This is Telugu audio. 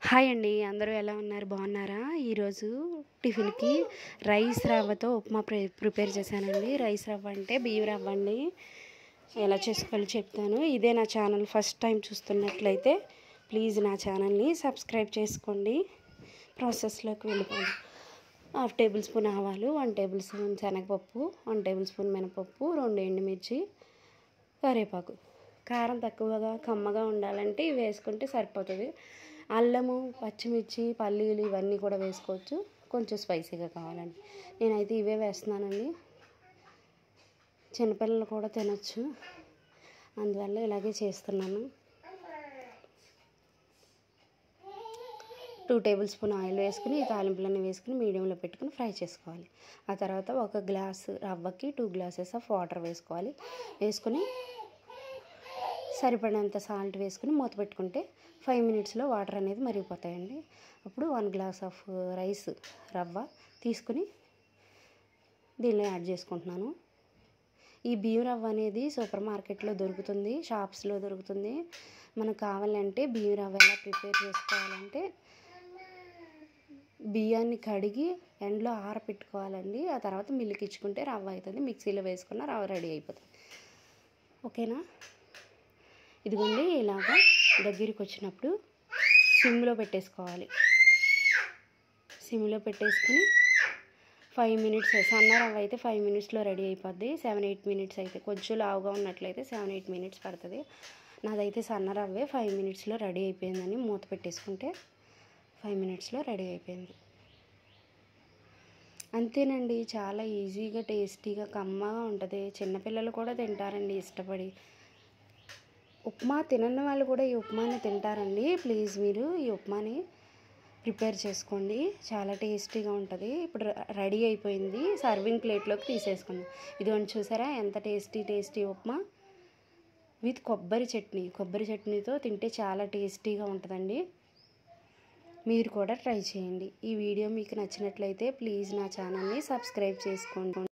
హాయ్ అండి, అందరూ ఎలా ఉన్నారు? బాగున్నారా? ఈరోజు టిఫిన్కి రైస్ రవ్వతో ఉప్మా ప్రిపేర్ చేశానండి. రైస్ రవ్వ అంటే బియ్యం రవ్వ అండి. ఎలా చేసుకోవాలో చెప్తాను. ఇదే నా ఛానల్ ఫస్ట్ టైం చూస్తున్నట్లయితే ప్లీజ్ నా ఛానల్ని సబ్స్క్రైబ్ చేసుకోండి. ప్రాసెస్లోకి వెళ్ళిపోండి. 1/2 టేబుల్ స్పూన్ ఆవాలు, 1 టేబుల్ స్పూన్ శనగపప్పు, 1 టేబుల్ స్పూన్ మినపప్పు, 2 ఎండుమిర్చి, కరివేపాకు. కారం తక్కువగా కమ్మగా ఉండాలంటే ఇవి వేసుకుంటే సరిపోతుంది. అల్లము, పచ్చిమిర్చి, పల్లీలు ఇవన్నీ కూడా వేసుకోవచ్చు, కొంచెం స్పైసీగా కావాలండి. నేనైతే ఇవే వేస్తున్నానండి. చిన్నపిల్లలు కూడా తినచ్చు, అందువల్ల ఇలాగే చేస్తున్నాను. 2 టేబుల్ స్పూన్ ఆయిల్ వేసుకుని ఈ తాలింపులన్నీ వేసుకుని మీడియంలో పెట్టుకుని ఫ్రై చేసుకోవాలి. ఆ తర్వాత 1 గ్లాసు రవ్వకి 2 గ్లాసెస్ ఆఫ్ వాటర్ వేసుకోవాలి. వేసుకుని సరిపడినంత సాల్ట్ వేసుకుని మూత పెట్టుకుంటే 5 మినిట్స్లో వాటర్ అనేది మరిగిపోతాయండి. అప్పుడు 1 గ్లాస్ ఆఫ్ రైస్ రవ్వ తీసుకుని దీనిలో యాడ్ చేసుకుంటున్నాను. ఈ బియ్యం రవ్వ అనేది సూపర్ మార్కెట్లో దొరుకుతుంది, షాప్స్లో దొరుకుతుంది. మనకు కావాలంటే బియ్యం రవ్వ ఎలా ప్రిపేర్ చేసుకోవాలంటే బియ్యాన్ని కడిగి ఎండలో ఆరపెట్టుకోవాలండి. ఆ తర్వాత మిల్లుకి ఇచ్చుకుంటే రవ్వ అవుతుంది. మిక్సీలో వేసుకున్న రవ్వ రెడీ అయిపోతుంది. ఓకేనా? ఇదిగోండి, ఇలాగా దగ్గరికి వచ్చినప్పుడు సిమ్లో పెట్టేసుకోవాలి. సిమ్లో పెట్టేసుకుని 5 మినిట్స్, సన్న రవ్వ అయితే 5 మినిట్స్లో రెడీ అయిపోద్ది. 7-8 మినిట్స్ అయితే, కొంచెం లావుగా ఉన్నట్లయితే 7-8 మినిట్స్ పడుతుంది. నాదైతే సన్న రవ్వే 5 మినిట్స్లో రెడీ అయిపోయిందని మూత పెట్టేసుకుంటే 5 మినిట్స్లో రెడీ అయిపోయింది. అంతేనండి, చాలా ఈజీగా టేస్టీగా కమ్మగా ఉంటుంది. చిన్నపిల్లలు కూడా తింటారండి ఇష్టపడి. ఉప్మా తినని వాళ్ళు కూడా ఈ ఉప్మాని తింటారండి. ప్లీజ్ మీరు ఈ ఉప్మాని ప్రిపేర్ చేసుకోండి, చాలా టేస్టీగా ఉంటుంది. ఇప్పుడు రెడీ అయిపోయింది, సర్వింగ్ ప్లేట్లోకి తీసేసుకుందాం. ఇదిగోండి, చూసారా ఎంత టేస్టీ ఉప్మా విత్ కొబ్బరి చట్నీతో తింటే చాలా టేస్టీగా ఉంటుందండి. మీరు కూడా ట్రై చేయండి. ఈ వీడియో మీకు నచ్చినట్లయితే ప్లీజ్ నా ఛానల్ని సబ్స్క్రైబ్ చేసుకోండి.